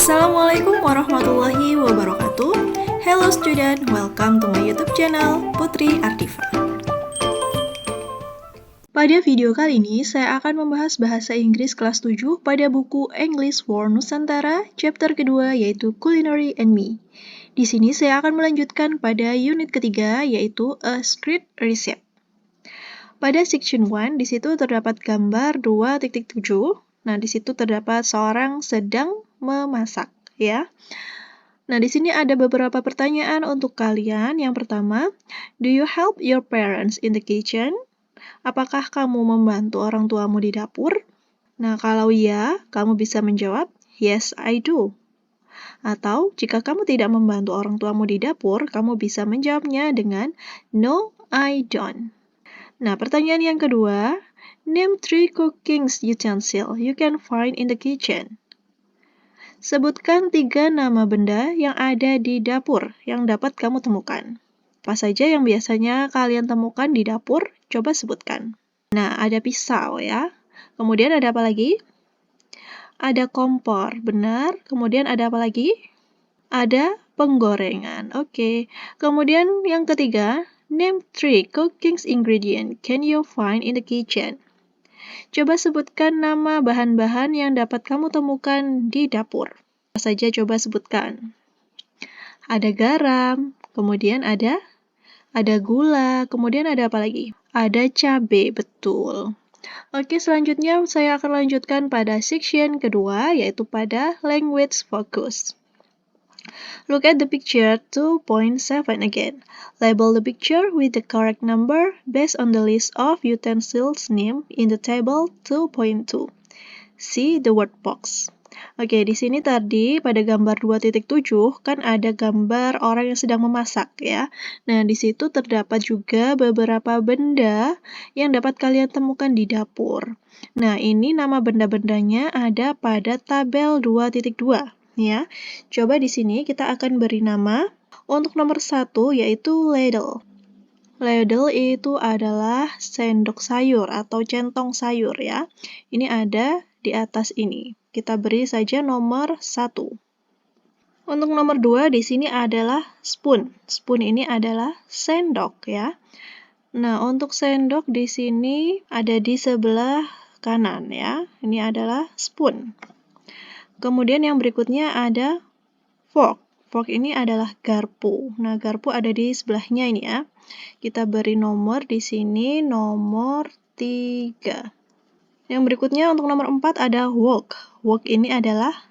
Assalamualaikum warahmatullahi wabarakatuh. Hello student, welcome to my YouTube channel Putri Ardifa. Pada video kali ini, saya akan membahas bahasa Inggris kelas 7 pada buku English for Nusantara, chapter kedua yaitu Culinary and Me. Di sini saya akan melanjutkan pada unit ketiga yaitu A Script Recipe. Pada section 1, di situ terdapat gambar 2.7. Nah, di situ terdapat seorang sedang memasak, ya. Nah, di sini ada beberapa pertanyaan untuk kalian. Yang pertama, do you help your parents in the kitchen? Apakah kamu membantu orang tuamu di dapur? Nah, kalau ya, kamu bisa menjawab, yes, I do. Atau, jika kamu tidak membantu orang tuamu di dapur, kamu bisa menjawabnya dengan no, I don't. Nah, pertanyaan yang kedua, name 3 cooking utensils you can find in the kitchen. Sebutkan 3 nama benda yang ada di dapur yang dapat kamu temukan. Apa saja yang biasanya kalian temukan di dapur? Coba sebutkan. Nah, ada pisau ya. Kemudian ada apa lagi? Ada kompor, benar. Kemudian ada apa lagi? Ada penggorengan. Oke. Kemudian yang ketiga, name 3 cooking ingredients can you find in the kitchen. Coba sebutkan nama bahan-bahan yang dapat kamu temukan di dapur. Apa saja coba sebutkan? Ada garam, kemudian ada gula, kemudian ada apa lagi? Ada cabai, betul. Oke, selanjutnya saya akan lanjutkan pada section kedua, yaitu pada language focus. Look at the picture 2.7 again. Label the picture with the correct number based on the list of utensils named in the table 2.2. See the word box. Oke, di sini tadi pada gambar 2.7 kan ada gambar orang yang sedang memasak ya. Nah, di situ terdapat juga beberapa benda yang dapat kalian temukan di dapur. Nah, ini nama benda-bendanya ada pada tabel 2.2 ya. Coba di sini kita akan beri nama untuk nomor 1 yaitu ladle. Ladle itu adalah sendok sayur atau centong sayur ya. Ini ada di atas ini. Kita beri saja nomor 1. Untuk nomor 2 di sini adalah spoon. Spoon ini adalah sendok ya. Nah, untuk sendok di sini ada di sebelah kanan ya. Ini adalah spoon. Kemudian yang berikutnya ada fork. Fork ini adalah garpu. Nah, garpu ada di sebelahnya ini ya. Kita beri nomor di sini nomor 3. Yang berikutnya untuk nomor 4 ada wok. Wok ini adalah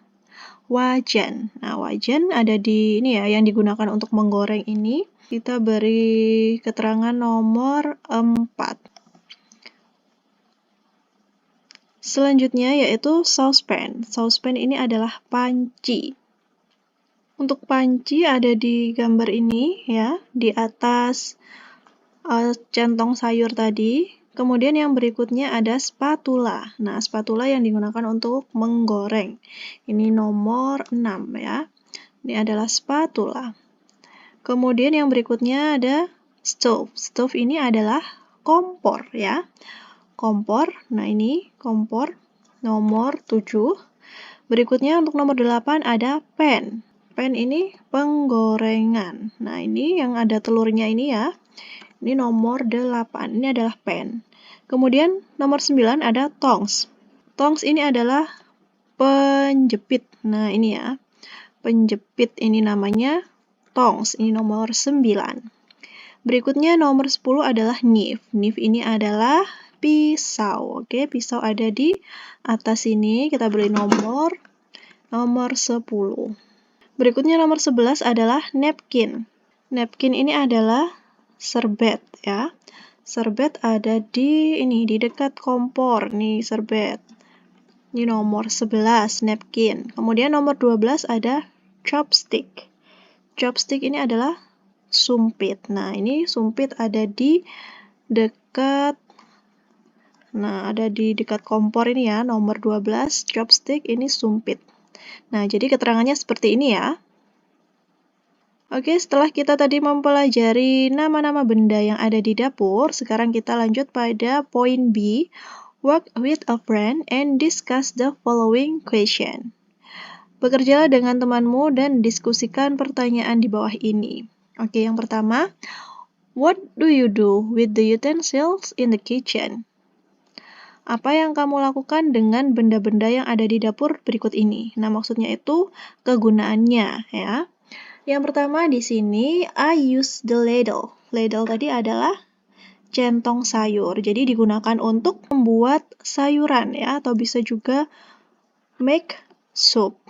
wajan. Nah, wajan ada di ini ya yang digunakan untuk menggoreng ini. Kita beri keterangan nomor 4. Selanjutnya yaitu saucepan. Saucepan ini adalah panci. Untuk panci ada di gambar ini ya, di atas centong sayur tadi. Kemudian yang berikutnya ada spatula. Nah, spatula yang digunakan untuk menggoreng. Ini nomor 6 ya. Ini adalah spatula. Kemudian yang berikutnya ada stove. Stove ini adalah kompor ya. Kompor. Nah, ini kompor nomor 7. Berikutnya untuk nomor 8 ada pan. Pan ini penggorengan. Nah, ini yang ada telurnya ini ya. Ini nomor 8. Ini adalah pan. Kemudian nomor 9 ada tongs. Tongs ini adalah penjepit. Nah, ini ya. Penjepit ini namanya tongs. Ini nomor 9. Berikutnya nomor 10 adalah knife. Knife ini adalah pisau. Oke, pisau ada di atas sini. Kita beri nomor 10. Berikutnya nomor 11 adalah napkin. Napkin ini adalah serbet ya. Serbet ada di dekat kompor nih serbet. Ini nomor 11 napkin. Kemudian nomor 12 ada chopstick. Chopstick ini adalah sumpit. Nah, ini sumpit ada di dekat kompor ini ya, nomor 12 chopstick ini sumpit. Nah, jadi keterangannya seperti ini ya. Oke, setelah kita tadi mempelajari nama-nama benda yang ada di dapur, sekarang kita lanjut pada poin B, work with a friend and discuss the following question. Bekerjalah dengan temanmu dan diskusikan pertanyaan di bawah ini. Oke, yang pertama, what do you do with the utensils in the kitchen? Apa yang kamu lakukan dengan benda-benda yang ada di dapur berikut ini? Nah, maksudnya itu kegunaannya, ya. Yang pertama di sini, I use the ladle. Ladle tadi adalah centong sayur. Jadi digunakan untuk membuat sayuran, ya, atau bisa juga make soup.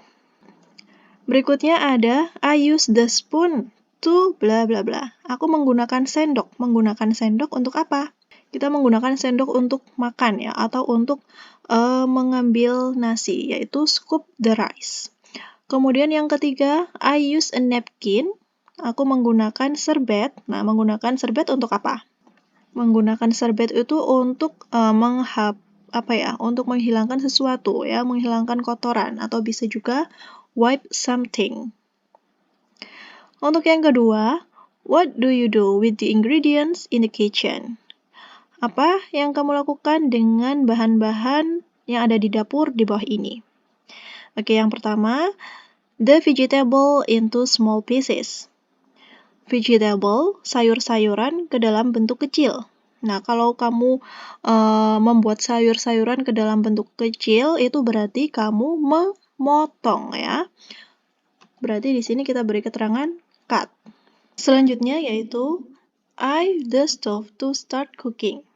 Berikutnya ada I use the spoon to bla bla bla. Aku menggunakan sendok. Menggunakan sendok untuk apa? Kita menggunakan sendok untuk makan, ya, atau untuk mengambil nasi, yaitu scoop the rice. Kemudian yang ketiga, I use a napkin. Aku menggunakan serbet. Nah, menggunakan serbet untuk apa? Menggunakan serbet itu untuk untuk menghilangkan sesuatu, ya, menghilangkan kotoran, atau bisa juga wipe something. Untuk yang kedua, what do you do with the ingredients in the kitchen? Apa yang kamu lakukan dengan bahan-bahan yang ada di dapur di bawah ini? Oke, yang pertama, the vegetable into small pieces. Vegetable, sayur-sayuran ke dalam bentuk kecil. Nah, kalau kamu membuat sayur-sayuran ke dalam bentuk kecil, itu berarti kamu memotong, ya. Berarti di sini kita beri keterangan cut. Selanjutnya yaitu I the stove to start cooking.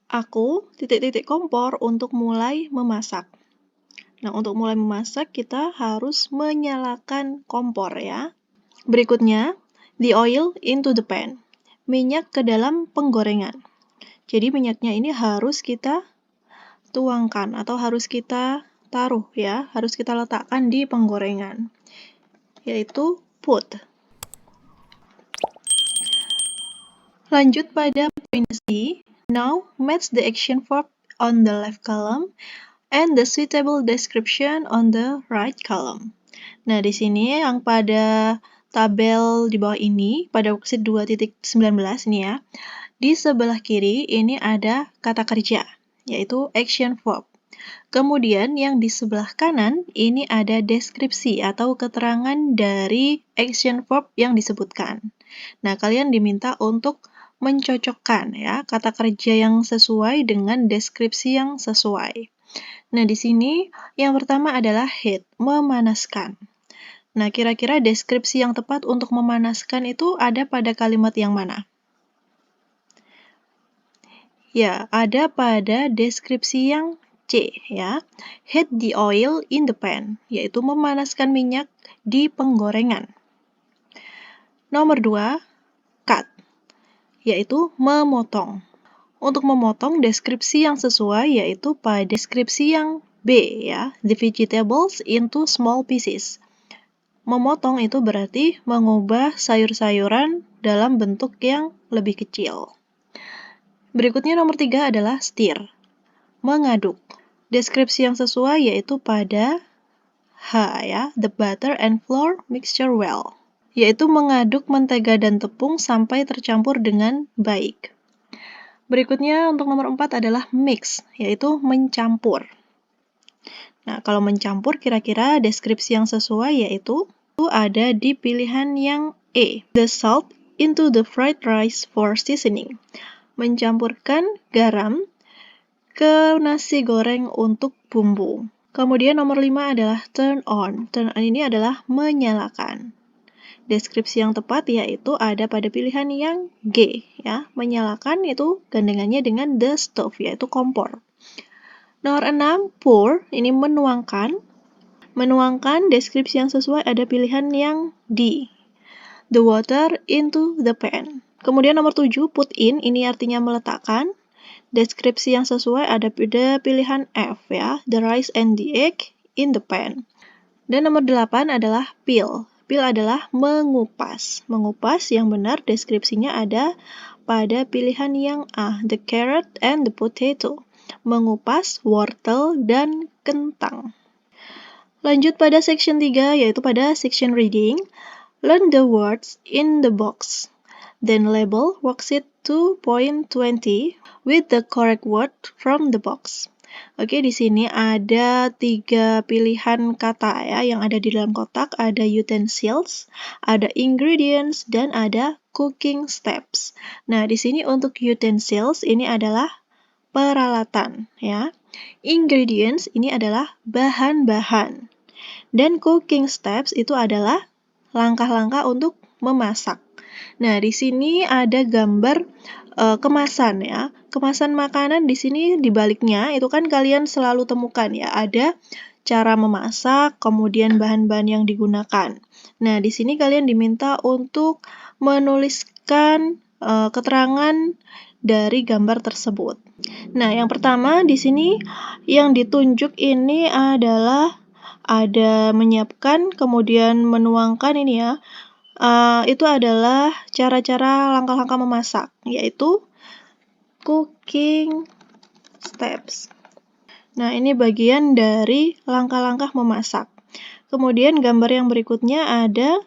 Aku titik-titik kompor untuk mulai memasak. Nah, untuk mulai memasak kita harus menyalakan kompor, ya. Berikutnya, the oil into the pan. Minyak ke dalam penggorengan. Jadi minyaknya ini harus kita tuangkan atau harus kita taruh, ya, harus kita letakkan di penggorengan, yaitu put. Lanjut pada poin C. Now, match the action verb on the left column and the suitable description on the right column. Nah, di sini yang pada tabel di bawah ini, pada worksheet 2.19 nih, ya, di sebelah kiri ini ada kata kerja, yaitu action verb. Kemudian yang di sebelah kanan ini ada deskripsi atau keterangan dari action verb yang disebutkan. Nah, kalian diminta untuk mencocokkan, ya, kata kerja yang sesuai dengan deskripsi yang sesuai. Nah, di sini yang pertama adalah heat, memanaskan. Nah, kira-kira deskripsi yang tepat untuk memanaskan itu ada pada kalimat yang mana? Ya, ada pada deskripsi yang C, ya. Heat the oil in the pan, yaitu memanaskan minyak di penggorengan. Nomor 2, cut, yaitu memotong. Untuk memotong, deskripsi yang sesuai yaitu pada deskripsi yang B, ya, the vegetables into small pieces. Memotong itu berarti mengubah sayur-sayuran dalam bentuk yang lebih kecil. Berikutnya nomor 3 adalah stir, mengaduk. Deskripsi yang sesuai yaitu pada H, ya, the butter and flour mixture well, yaitu mengaduk mentega dan tepung sampai tercampur dengan baik. Berikutnya untuk nomor 4 adalah mix, yaitu mencampur. Nah, kalau mencampur kira-kira deskripsi yang sesuai yaitu ada di pilihan yang E, the salt into the fried rice for seasoning. Mencampurkan garam ke nasi goreng untuk bumbu. Kemudian nomor 5 adalah turn on. Turn on ini adalah menyalakan. Deskripsi yang tepat yaitu ada pada pilihan yang G, ya. Menyalakan itu gandengannya dengan the stove, yaitu kompor. Nomor 6, pour, ini menuangkan. Menuangkan, deskripsi yang sesuai ada pilihan yang D, the water into the pan. Kemudian nomor 7, put in, ini artinya meletakkan. Deskripsi yang sesuai ada pada pilihan F, ya, the rice and the egg in the pan. Dan nomor 8 adalah peel. Peel adalah mengupas. Mengupas yang benar deskripsinya ada pada pilihan yang A, the carrot and the potato. Mengupas wortel dan kentang. Lanjut pada section 3 yaitu pada section reading. Learn the words in the box. Then label worksheet 2.20 with the correct word from the box. Oke, di sini ada 3 pilihan kata ya yang ada di dalam kotak. Ada utensils, ada ingredients, dan ada cooking steps. Nah, di sini untuk utensils ini adalah peralatan ya. Ingredients ini adalah bahan-bahan. Dan cooking steps itu adalah langkah-langkah untuk memasak. Nah, di sini ada gambar kemasan ya. Kemasan makanan di sini di baliknya itu kan kalian selalu temukan ya, ada cara memasak, kemudian bahan-bahan yang digunakan. Nah, di sini kalian diminta untuk menuliskan keterangan dari gambar tersebut. Nah, yang pertama di sini yang ditunjuk ini adalah ada menyiapkan, kemudian menuangkan ini ya. Itu adalah cara-cara langkah-langkah memasak, yaitu cooking steps. Nah, ini bagian dari langkah-langkah memasak. Kemudian gambar yang berikutnya ada,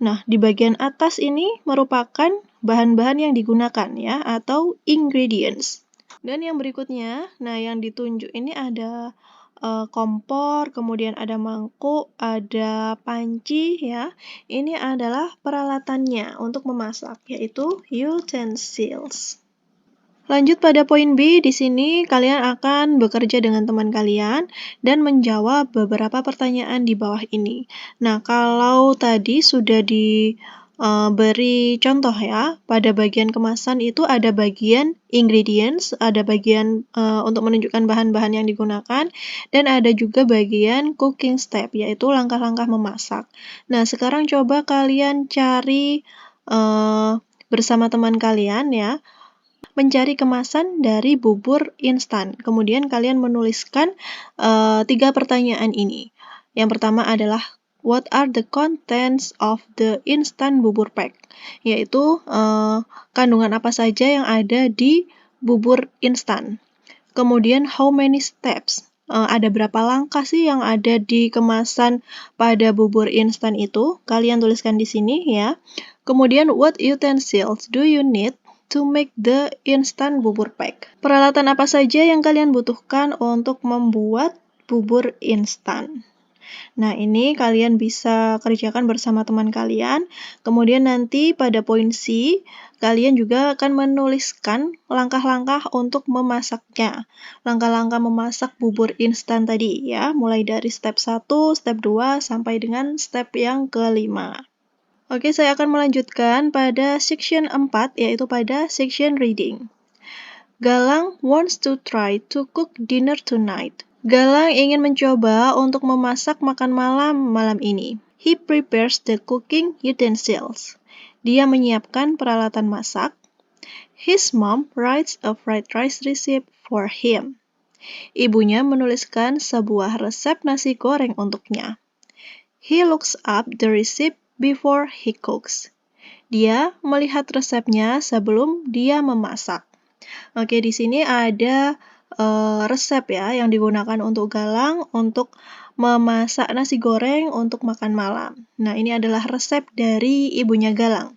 nah di bagian atas ini merupakan bahan-bahan yang digunakan ya, atau ingredients. Dan yang berikutnya, nah yang ditunjuk ini ada kompor, kemudian ada mangkuk, ada panci ya. Ini adalah peralatannya untuk memasak, yaitu utensils. Lanjut pada poin B, di sini kalian akan bekerja dengan teman kalian dan menjawab beberapa pertanyaan di bawah ini. Nah, kalau tadi sudah diberi contoh ya, pada bagian kemasan itu ada bagian ingredients, ada bagian untuk menunjukkan bahan-bahan yang digunakan, dan ada juga bagian cooking step, yaitu langkah-langkah memasak. Nah, sekarang coba kalian cari bersama teman kalian ya, mencari kemasan dari bubur instan. Kemudian kalian menuliskan 3 pertanyaan ini. Yang pertama adalah, what are the contents of the instant bubur pack? Yaitu kandungan apa saja yang ada di bubur instan. Kemudian how many steps? Ada berapa langkah sih yang ada di kemasan pada bubur instan itu? Kalian tuliskan di sini ya. Kemudian what utensils do you need to make the instant bubur pack? Peralatan apa saja yang kalian butuhkan untuk membuat bubur instan? Nah, ini kalian bisa kerjakan bersama teman kalian. Kemudian nanti pada poin C, kalian juga akan menuliskan langkah-langkah untuk memasaknya. Langkah-langkah memasak bubur instan tadi ya, mulai dari step 1, step 2, sampai dengan step yang kelima. Oke, saya akan melanjutkan pada section 4, yaitu pada section reading. Galang wants to try to cook dinner tonight. Galang ingin mencoba untuk memasak makan malam ini. He prepares the cooking utensils. Dia menyiapkan peralatan masak. His mom writes a fried rice recipe for him. Ibunya menuliskan sebuah resep nasi goreng untuknya. He looks up the recipe before he cooks. Dia melihat resepnya sebelum dia memasak. Oke, di sini ada resep ya yang digunakan untuk Galang untuk memasak nasi goreng untuk makan malam. Nah, ini adalah resep dari ibunya Galang.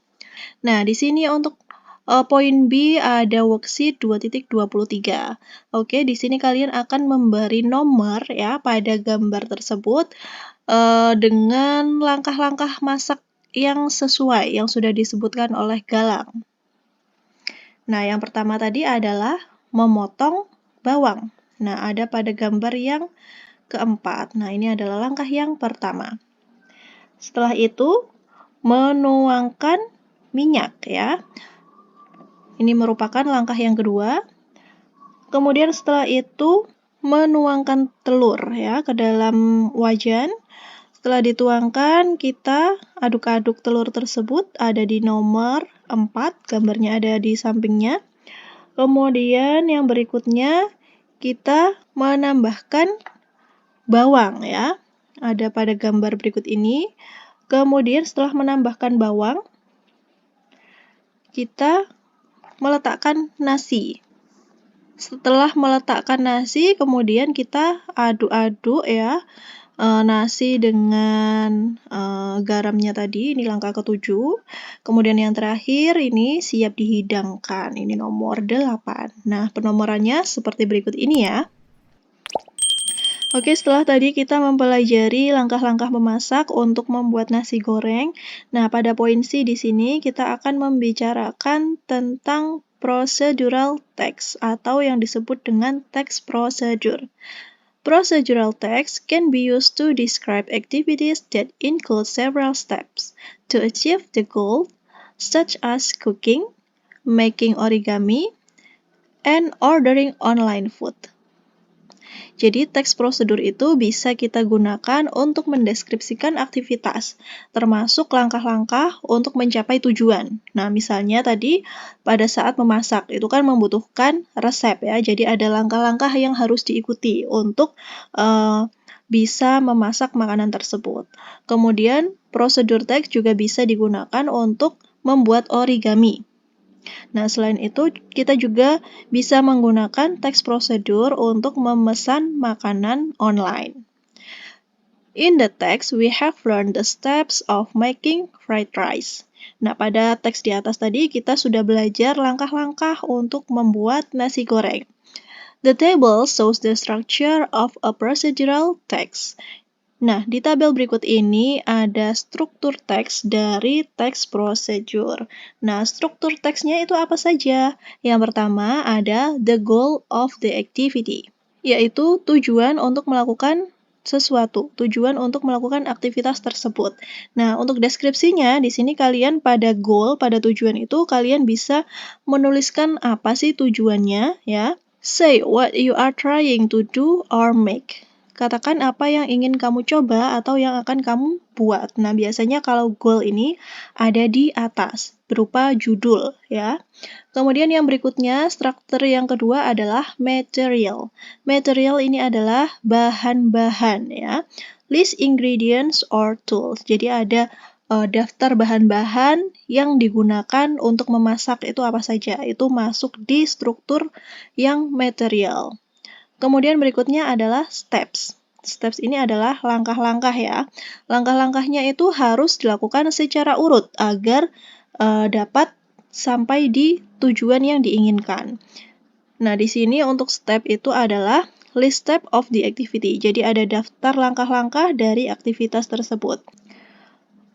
Nah, di sini untuk poin B ada worksheet 2.23. Oke, di sini kalian akan memberi nomor ya pada gambar tersebut dengan langkah-langkah masak yang sesuai yang sudah disebutkan oleh Galang. Nah, yang pertama tadi adalah memotong bawang. Nah, ada pada gambar yang keempat. Nah, ini adalah langkah yang pertama. Setelah itu, menuangkan minyak ya. Ini merupakan langkah yang kedua. Kemudian setelah itu, menuangkan telur ya ke dalam wajan. Setelah dituangkan, kita aduk-aduk telur tersebut, ada di nomor 4, gambarnya ada di sampingnya. Kemudian yang berikutnya, kita menambahkan bawang ya. Ada pada gambar berikut ini. Kemudian setelah menambahkan bawang, kita meletakkan nasi. Setelah meletakkan nasi, kemudian kita aduk-aduk ya nasi dengan garamnya tadi, ini langkah ke-7. Kemudian yang terakhir ini siap dihidangkan, ini nomor 8. Nah, penomorannya seperti berikut ini ya. Oke, setelah tadi kita mempelajari langkah-langkah memasak untuk membuat nasi goreng. Nah, pada poin C di sini kita akan membicarakan tentang procedural text atau yang disebut dengan text procedure. Procedural text can be used to describe activities that include several steps to achieve the goal, such as cooking, making origami, and ordering online food. Jadi, teks prosedur itu bisa kita gunakan untuk mendeskripsikan aktivitas, termasuk langkah-langkah untuk mencapai tujuan. Nah, misalnya tadi pada saat memasak, itu kan membutuhkan resep ya, jadi ada langkah-langkah yang harus diikuti untuk bisa memasak makanan tersebut. Kemudian, prosedur teks juga bisa digunakan untuk membuat origami. Nah, selain itu, kita juga bisa menggunakan text procedure untuk memesan makanan online. In the text, we have learned the steps of making fried rice. Nah, pada teks di atas tadi, kita sudah belajar langkah-langkah untuk membuat nasi goreng. The table shows the structure of a procedural text. Nah, di tabel berikut ini ada struktur teks dari teks procedure. Nah, struktur teksnya itu apa saja? Yang pertama ada the goal of the activity, yaitu tujuan untuk melakukan sesuatu, tujuan untuk melakukan aktivitas tersebut. Nah, untuk deskripsinya, di sini kalian pada goal, pada tujuan itu, kalian bisa menuliskan apa sih tujuannya, ya. Say what you are trying to do or make. Katakan apa yang ingin kamu coba atau yang akan kamu buat. Nah, biasanya kalau goal ini ada di atas, berupa judul, ya. Kemudian yang berikutnya, struktur yang kedua adalah material. Material ini adalah bahan-bahan, ya. List ingredients or tools. Jadi ada daftar bahan-bahan yang digunakan untuk memasak itu apa saja. Itu masuk di struktur yang material. Kemudian berikutnya adalah steps. Steps ini adalah langkah-langkah ya. Langkah-langkahnya itu harus dilakukan secara urut agar dapat sampai di tujuan yang diinginkan. Nah, di sini untuk step itu adalah list step of the activity. Jadi ada daftar langkah-langkah dari aktivitas tersebut.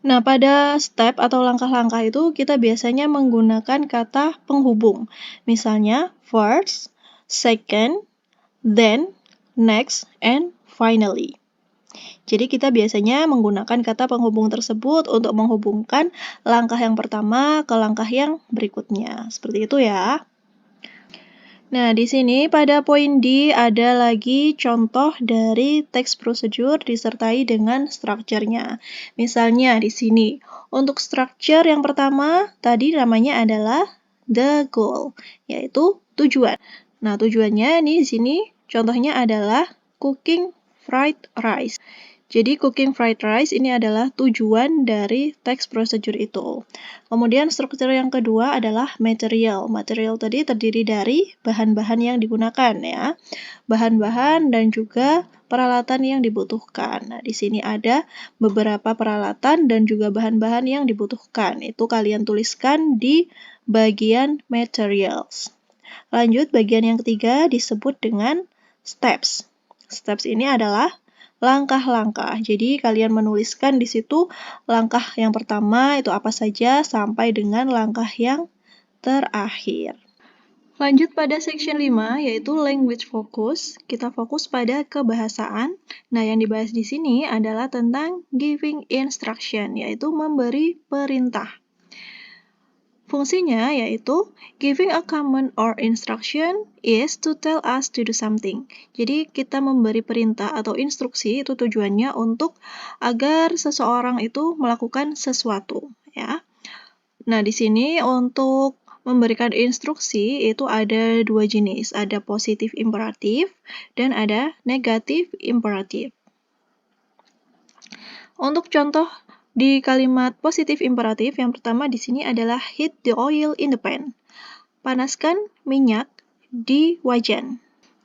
Nah, pada step atau langkah-langkah itu kita biasanya menggunakan kata penghubung. Misalnya first, second, then, next, and finally. Jadi kita biasanya menggunakan kata penghubung tersebut untuk menghubungkan langkah yang pertama ke langkah yang berikutnya. Seperti itu ya. Nah, di sini pada poin D ada lagi contoh dari text procedure disertai dengan strukturnya. Misalnya di sini, untuk structure yang pertama tadi namanya adalah the goal, yaitu tujuan. Nah, tujuannya ini di sini contohnya adalah cooking fried rice. Jadi cooking fried rice ini adalah tujuan dari text procedure itu. Kemudian struktur yang kedua adalah material. Material tadi terdiri dari bahan-bahan yang digunakan ya. Bahan-bahan dan juga peralatan yang dibutuhkan. Nah, di sini ada beberapa peralatan dan juga bahan-bahan yang dibutuhkan. Itu kalian tuliskan di bagian materials. Lanjut, bagian yang ketiga disebut dengan steps. Steps ini adalah langkah-langkah. Jadi kalian menuliskan di situ langkah yang pertama itu apa saja sampai dengan langkah yang terakhir. Lanjut pada section 5 yaitu language focus. Kita fokus pada kebahasaan. Nah, yang dibahas di sini adalah tentang giving instruction, yaitu memberi perintah. Fungsinya yaitu giving a command or instruction is to tell us to do something. Jadi kita memberi perintah atau instruksi itu tujuannya untuk agar seseorang itu melakukan sesuatu, ya. Nah, di sini untuk memberikan instruksi itu ada dua jenis, ada positif imperatif dan ada negatif imperatif. Untuk contoh di kalimat positif imperatif, yang pertama di sini adalah heat the oil in the pan. Panaskan minyak di wajan.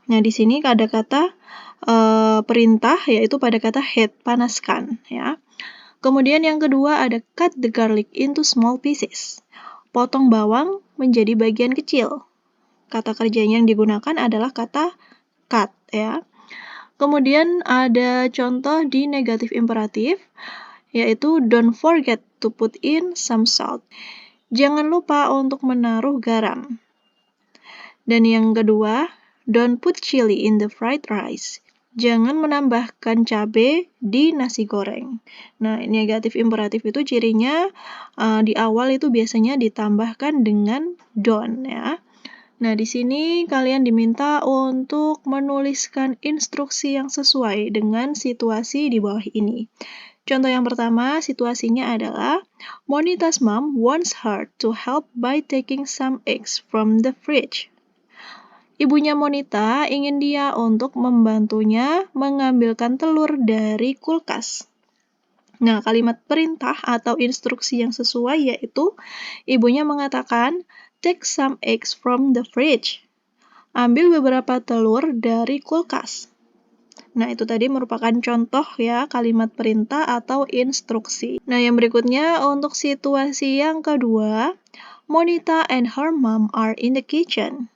Nah, di sini ada kata perintah, yaitu pada kata heat, panaskan. Ya. Kemudian yang kedua ada cut the garlic into small pieces. Potong bawang menjadi bagian kecil. Kata kerjanya yang digunakan adalah kata cut. Ya. Kemudian ada contoh di negatif imperatif, yaitu don't forget to put in some salt. Jangan lupa untuk menaruh garam. Dan yang kedua, don't put chili in the fried rice. Jangan menambahkan cabai di nasi goreng. Nah, negatif imperatif itu cirinya di awal itu biasanya ditambahkan dengan don't ya. Nah, di sini kalian diminta untuk menuliskan instruksi yang sesuai dengan situasi di bawah ini. Contoh yang pertama, situasinya adalah Monita's mom wants her to help by taking some eggs from the fridge. Ibunya Monita ingin dia untuk membantunya mengambilkan telur dari kulkas. Nah, kalimat perintah atau instruksi yang sesuai yaitu ibunya mengatakan, take some eggs from the fridge. Ambil beberapa telur dari kulkas. Nah, itu tadi merupakan contoh ya kalimat perintah atau instruksi. Nah, yang berikutnya untuk situasi yang kedua, Monita and her mom are in the kitchen.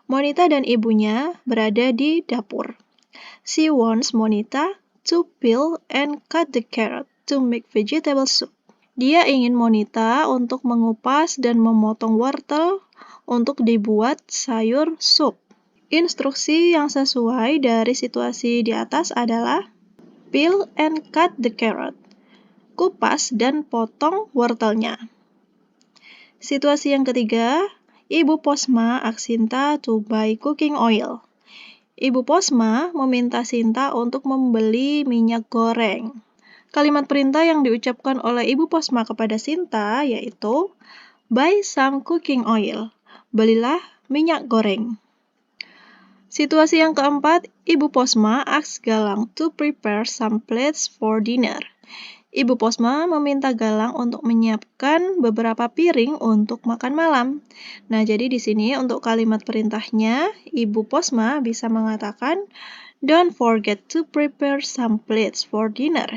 Monita dan ibunya berada di dapur. She wants Monita to peel and cut the carrot to make vegetable soup. Dia ingin Monita untuk mengupas dan memotong wortel untuk dibuat sayur sup. Instruksi yang sesuai dari situasi di atas adalah peel and cut the carrot. Kupas dan potong wortelnya. Situasi yang ketiga, Ibu Posma asks Sinta to buy cooking oil. Ibu Posma meminta Sinta untuk membeli minyak goreng. Kalimat perintah yang diucapkan oleh Ibu Posma kepada Sinta yaitu buy some cooking oil. Belilah minyak goreng. Situasi yang keempat, Ibu Posma asks Galang to prepare some plates for dinner. Ibu Posma meminta Galang untuk menyiapkan beberapa piring untuk makan malam. Nah, jadi di sini untuk kalimat perintahnya, Ibu Posma bisa mengatakan, don't forget to prepare some plates for dinner.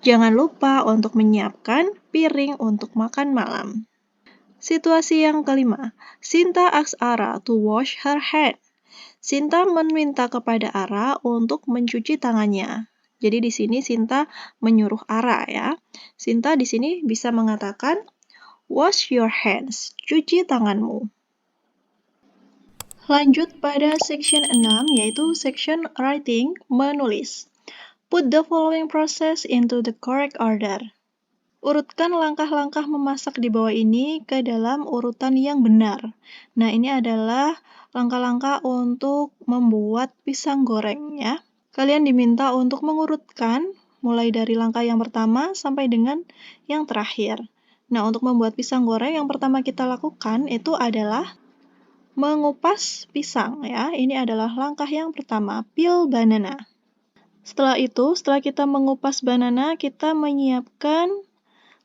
Jangan lupa untuk menyiapkan piring untuk makan malam. Situasi yang kelima, Sinta asks Ara to wash her hand. Sinta meminta kepada Ara untuk mencuci tangannya. Jadi di sini Sinta menyuruh Ara ya. Sinta di sini bisa mengatakan, wash your hands, cuci tanganmu. Lanjut pada section 6 yaitu section writing, menulis. Put the following process into the correct order. Urutkan langkah-langkah memasak di bawah ini ke dalam urutan yang benar. Nah, ini adalah langkah-langkah untuk membuat pisang goreng ya. Kalian diminta untuk mengurutkan mulai dari langkah yang pertama sampai dengan yang terakhir. Nah, untuk membuat pisang goreng yang pertama kita lakukan itu adalah mengupas pisang ya. Ini adalah langkah yang pertama, peel banana. Setelah itu, setelah kita mengupas banana, kita menyiapkan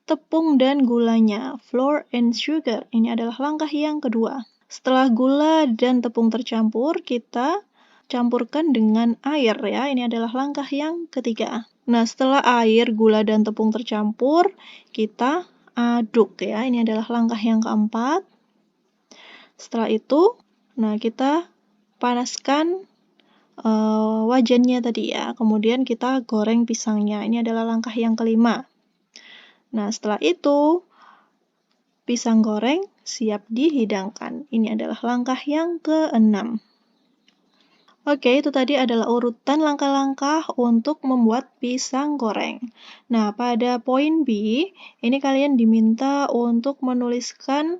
tepung dan gulanya, flour and sugar. Ini adalah langkah yang kedua. Setelah gula dan tepung tercampur, kita campurkan dengan air ya. Ini adalah langkah yang ketiga. Nah, setelah air, gula, dan tepung tercampur, kita aduk ya. Ini adalah langkah yang keempat. Setelah itu, nah kita panaskan wajannya tadi ya. Kemudian kita goreng pisangnya. Ini adalah langkah yang kelima. Nah, setelah itu, pisang goreng siap dihidangkan. Ini adalah langkah yang keenam. Oke, itu tadi adalah urutan langkah-langkah untuk membuat pisang goreng. Nah, pada poin B, ini kalian diminta untuk menuliskan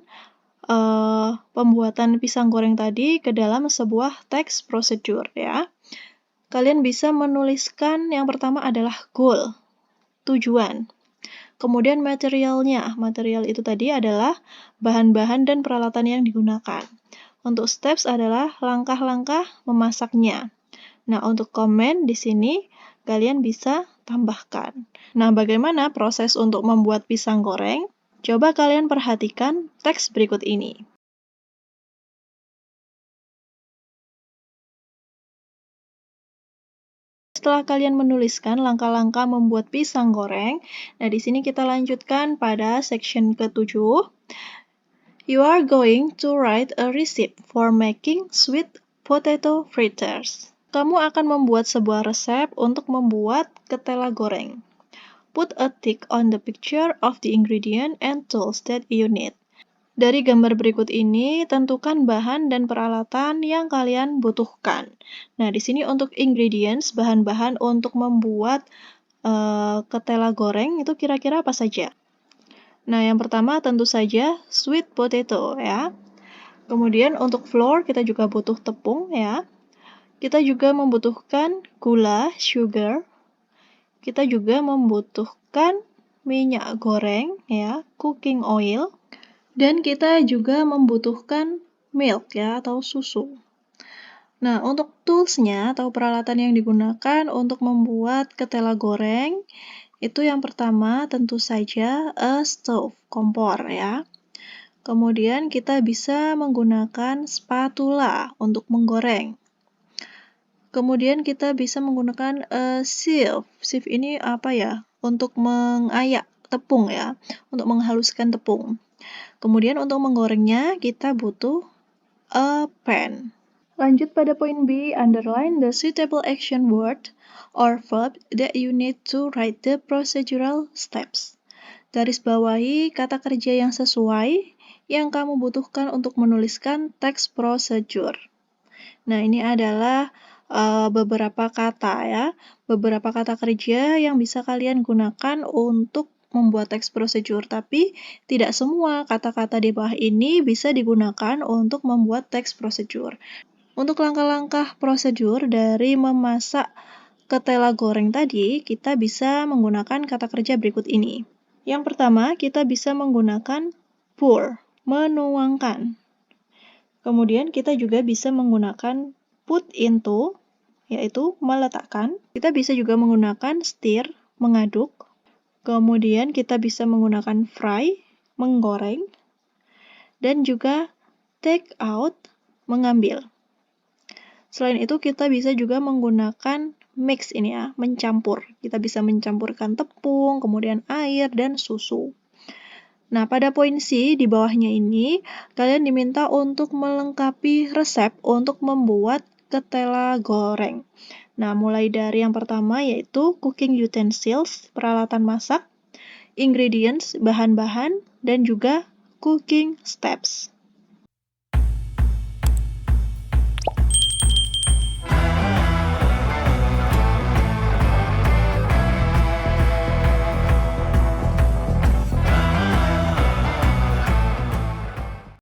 pembuatan pisang goreng tadi ke dalam sebuah teks prosedur ya. Kalian bisa menuliskan yang pertama adalah goal, tujuan. Kemudian materialnya. Material itu tadi adalah bahan-bahan dan peralatan yang digunakan. Untuk steps adalah langkah-langkah memasaknya. Nah, untuk komen di sini kalian bisa tambahkan. Nah, bagaimana proses untuk membuat pisang goreng? Coba kalian perhatikan teks berikut ini. Setelah kalian menuliskan langkah-langkah membuat pisang goreng, nah di sini kita lanjutkan pada section ke-7. You are going to write a recipe for making sweet potato fritters. kamu akan membuat sebuah resep untuk membuat ketela goreng. Put a tick on the picture of the ingredient and tools that you need. Dari gambar berikut ini, tentukan bahan dan peralatan yang kalian butuhkan. Nah, di sini untuk ingredients, bahan-bahan untuk membuat ketela goreng itu kira-kira apa saja? Nah, yang pertama tentu saja sweet potato ya. Kemudian untuk flour kita juga butuh tepung ya. Kita juga membutuhkan gula, sugar. Kita juga membutuhkan minyak goreng ya, cooking oil. Dan kita juga membutuhkan milk ya atau susu. Nah, untuk tools-nya atau peralatan yang digunakan untuk membuat ketela goreng, itu yang pertama tentu saja a stove, kompor ya. Kemudian kita bisa menggunakan spatula untuk menggoreng. Kemudian kita bisa menggunakan sieve. Sieve ini apa ya? Untuk mengayak tepung ya, untuk menghaluskan tepung. Kemudian untuk menggorengnya kita butuh a pan. Lanjut pada poin B, underline the suitable action word or verb that you need to write the procedural steps. Garis bawahi kata kerja yang sesuai yang kamu butuhkan untuk menuliskan teks prosedur. Nah, ini adalah beberapa kata ya, beberapa kata kerja yang bisa kalian gunakan untuk membuat teks prosedur, tapi tidak semua kata-kata di bawah ini bisa digunakan untuk membuat teks prosedur. Untuk langkah-langkah prosedur dari memasak ketela goreng tadi, kita bisa menggunakan kata kerja berikut ini. Yang pertama, kita bisa menggunakan pour, menuangkan. Kemudian kita juga bisa menggunakan put into, yaitu meletakkan. Kita bisa juga menggunakan stir, mengaduk. Kemudian kita bisa menggunakan fry, menggoreng. Dan juga take out, mengambil. Selain itu kita bisa juga menggunakan mix ini ya, mencampur. Kita bisa mencampurkan tepung, kemudian air, dan susu. Nah, pada poin C di bawahnya ini, kalian diminta untuk melengkapi resep untuk membuat ketela goreng. Nah, mulai dari yang pertama yaitu cooking utensils, peralatan masak, ingredients, bahan-bahan, dan juga cooking steps.